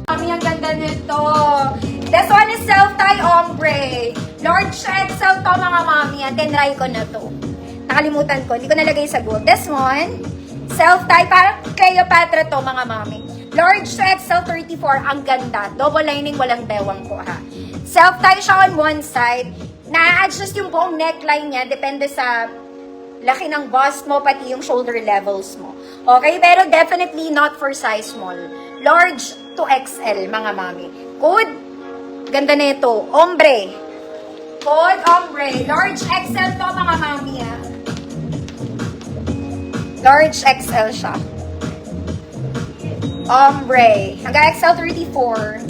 Mami, ang ganda nito. This one is self-tie ombre. Large XL to mga mami. Tinry ko na to. Nakalimutan ko. Hindi ko nalagay sa gold. This one, self-tie. Parang Cleopatra to mga mami. Large to XL 34. Ang ganda. Double lining, walang bewang ko ha. Self-tie siya on one side. Na-adjust yung buong neckline niya. Depende sa laki ng bust mo, pati yung shoulder levels mo. Okay? Pero definitely not for size small. Large to XL, mga mami. Code, ganda na ito. Ombre. Code, ombre. Large XL to, mga mami, ah. Large XL siya. Ombre. Hanggang XL 34.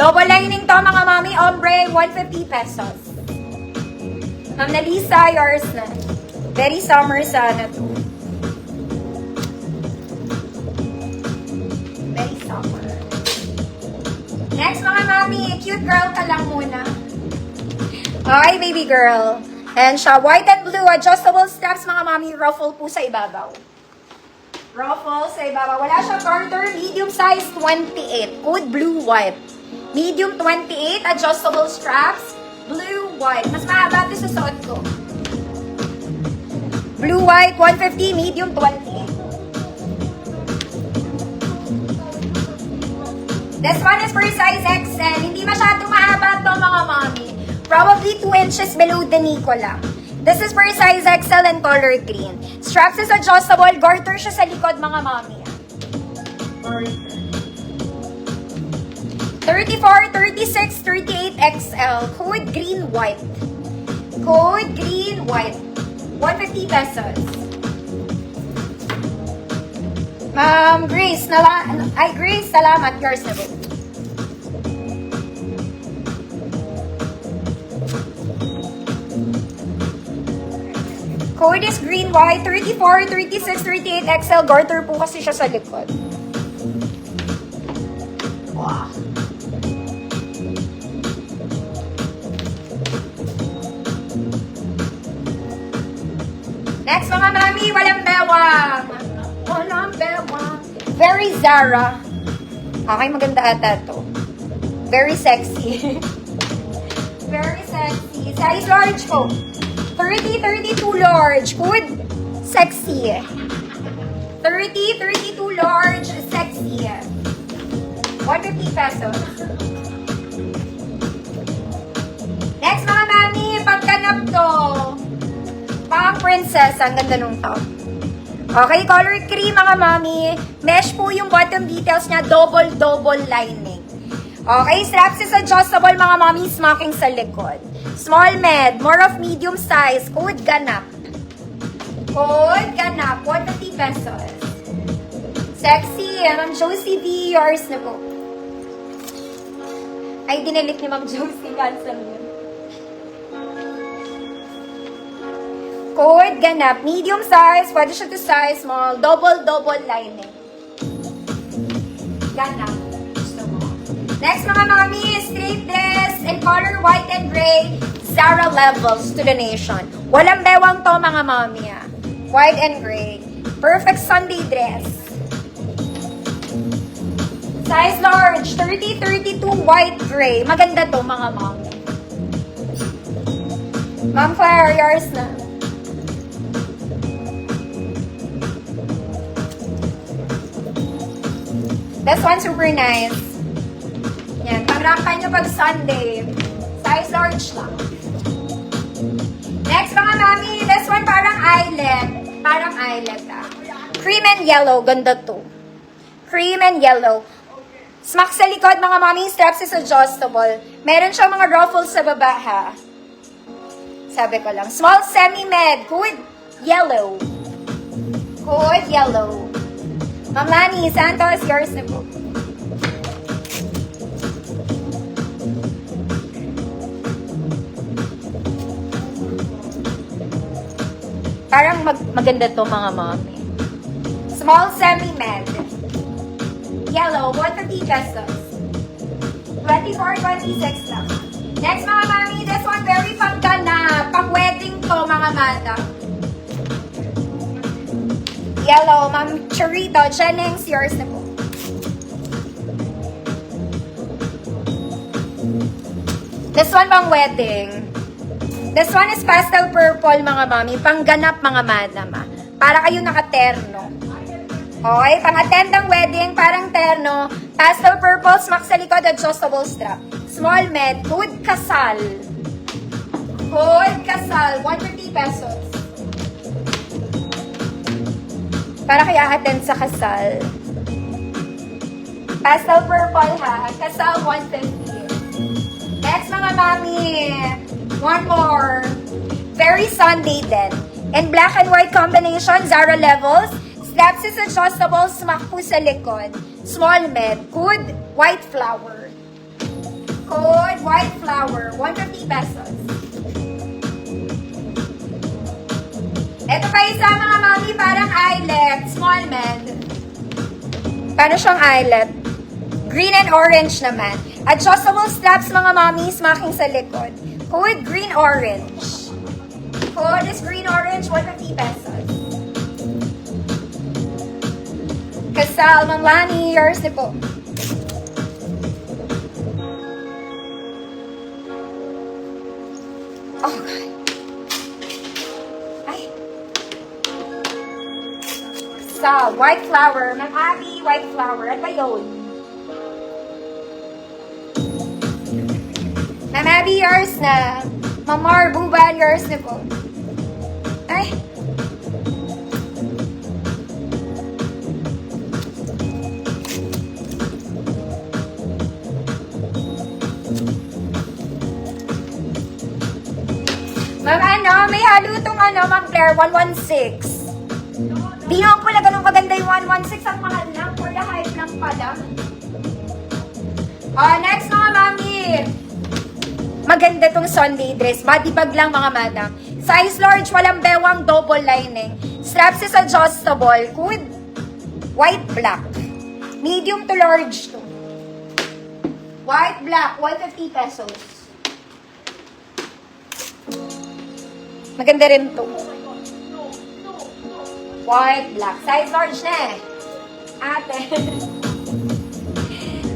Double lining to mga mami, ombre, 150 pesos. Ma'am Nalisa, yours na. Very summer sana to. Very summer. Next mga mami, cute girl ka lang muna. Okay, baby girl. And siya, white and blue, adjustable straps mga mami, ruffle po sa ibabaw. Ruffle sa ibabaw. Wala siyang garter, medium size 28. Code blue, white. Medium 28, adjustable straps, blue, white. Mas mahaba ito sa suot ko. Blue, white, 150, medium 28. This one is for size XL. Hindi masyadong mahaba ito mga mami. Probably 2 inches below the knee ko lang. This is for size XL and color green. Straps is adjustable. Garter siya sa likod mga mami. Garter. 34, 36, 38 XL. Code green, white. Code green, white. 150 pesos. Ma'am Grace, Grace, salamat. Yours na po. Code is green, white. 34, 36, 38 XL. Garter po kasi siya sa likod. Wow. Next mga mami, walang bewang. Walang bewang. Very Zara. Okay, maganda ata to. Very sexy. Very sexy. Size large po. 30, 32 large. Good. Sexy. 30, 32 large. Sexy. 150 pesos. Next mga mami, pagkanap to. Pang princess, ang ganda nung top. Okay, color cream mga mami. Mesh po yung bottom details niya, double lining. Okay, straps is adjustable mga mami, smocking sa likod. Small med, more of medium size, code ganap. Code ganap, 150 pesos. Sexy, Ma'am Josie V, yours na po. Ay, dinilit ni Ma'am Josie, cancel mo. Code, ganap. Medium size, pwede siya to size small. Double lining. Ganap. Gusto mo. Next mga mami, straight dress in color white and gray. Zara levels to the nation. Walang bewang to mga mami. White and gray. Perfect Sunday dress. Size large, 30, 32 white gray. Maganda to mga mami. Ma'am Claire, yours na. This one super nice. Yan, pang-rampan nyo pag Sunday. Size large lang. Next mga mami, this one parang eyelet. Parang eyelet ah. Cream and yellow, ganda to. Cream and yellow. Smack sa likod mga mami, straps is adjustable. Meron siyang mga ruffles sa baba ha. Sabi ko lang. Small semi-med, good yellow. Good yellow. Ma'am Lani, Santos, yours na po. Parang maganda to mga mami. Small semi-med. Yellow, 150 pesos. 24-26 lang. Next mga mami, this one very pang-gana. Pang-wedding to mga madam. Yellow, Ma'am Churito, Jennings, yours na po. This one pang wedding. This one is pastel purple mga mami. Pangganap mga madam ah. Para kayo nakaterno. Okay, pang-attend ng wedding, parang terno. Pastel purple, smack sa likod, adjustable strap. Small med, hood kasal. Hood kasal, 150 pesos. Para kaya attend sa kasal. Pastel purple ha, kasal 150. Next mga mami, one more. Very Sunday din. In black and white combination, Zara levels. Straps is adjustable, smack po sa likod. Small med, hood, white flower. Hood, white flower, 150 pesos. Ito pa isa mga mami, parang eyelet, small med. Paano siyang eyelet? Green and orange naman. Adjustable straps mga mami, smacking sa likod. Hood, green-orange. Hood is green-orange, 150 pesos. Kasal, Ma'am Lani, yours na po. Oh, God. Ay. Kasal, white flower. Ma'am Abby, white flower. Ano ba yun? Ma'am Abby, yours na. Ma'am Mar, Buban, yours na po. Ay. Ma'am ano, may halutong ano, Ma'am Claire, 116. Di naman pala ganun kaganda yung 116, ang mahal lang, for the hype lang pala. Next mga mami. Maganda tong Sunday dress, body bag lang mga madam. Size large, walang bewang, double lining. Straps is adjustable, hood, white black. Medium to large to. White black, 150 pesos. Maganda rin to. White, black. Size large na eh. Ate.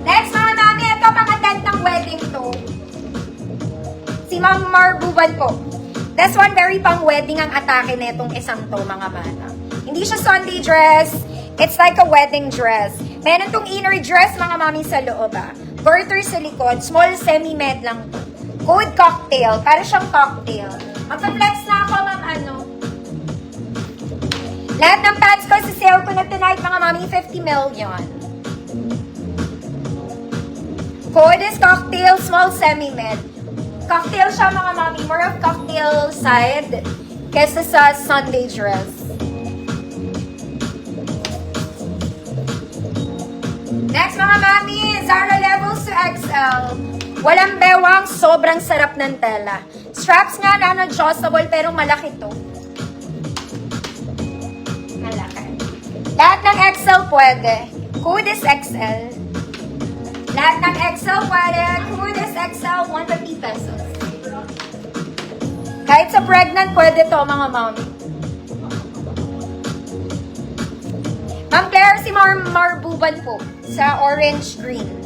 Next mga mami, ito mga tent ng wedding to. Si Ma'am Marbuban po. This one, very pang wedding ang atake na itong isang to mga mata. Hindi siya Sunday dress. It's like a wedding dress. Meron tong inner dress mga mami sa loob ah. Garter sa likod. Small semi-med lang to. Good cocktail. Para siyang cocktail. Magpa-flex na ako, ma'am, ano. Lahat ng pants ko sa sale ko na tonight, mga mami, 50 million. Code is cocktail, small semi-med. Cocktail siya, mga mami. More of cocktail side kesa sa Sunday dress. Next, mga mami, Zara levels to XL. Walang bewang, sobrang sarap ng tela. Straps nga na adjustable pero malaki to. Malaki. Lahat ng XL pwede. Hood is XL. Lahat ng XL pwede. Hood is XL, 150 pesos. Kahit sa pregnant pwede to mga mami. Ma'am Claire, si Marbuban po. Sa orange green.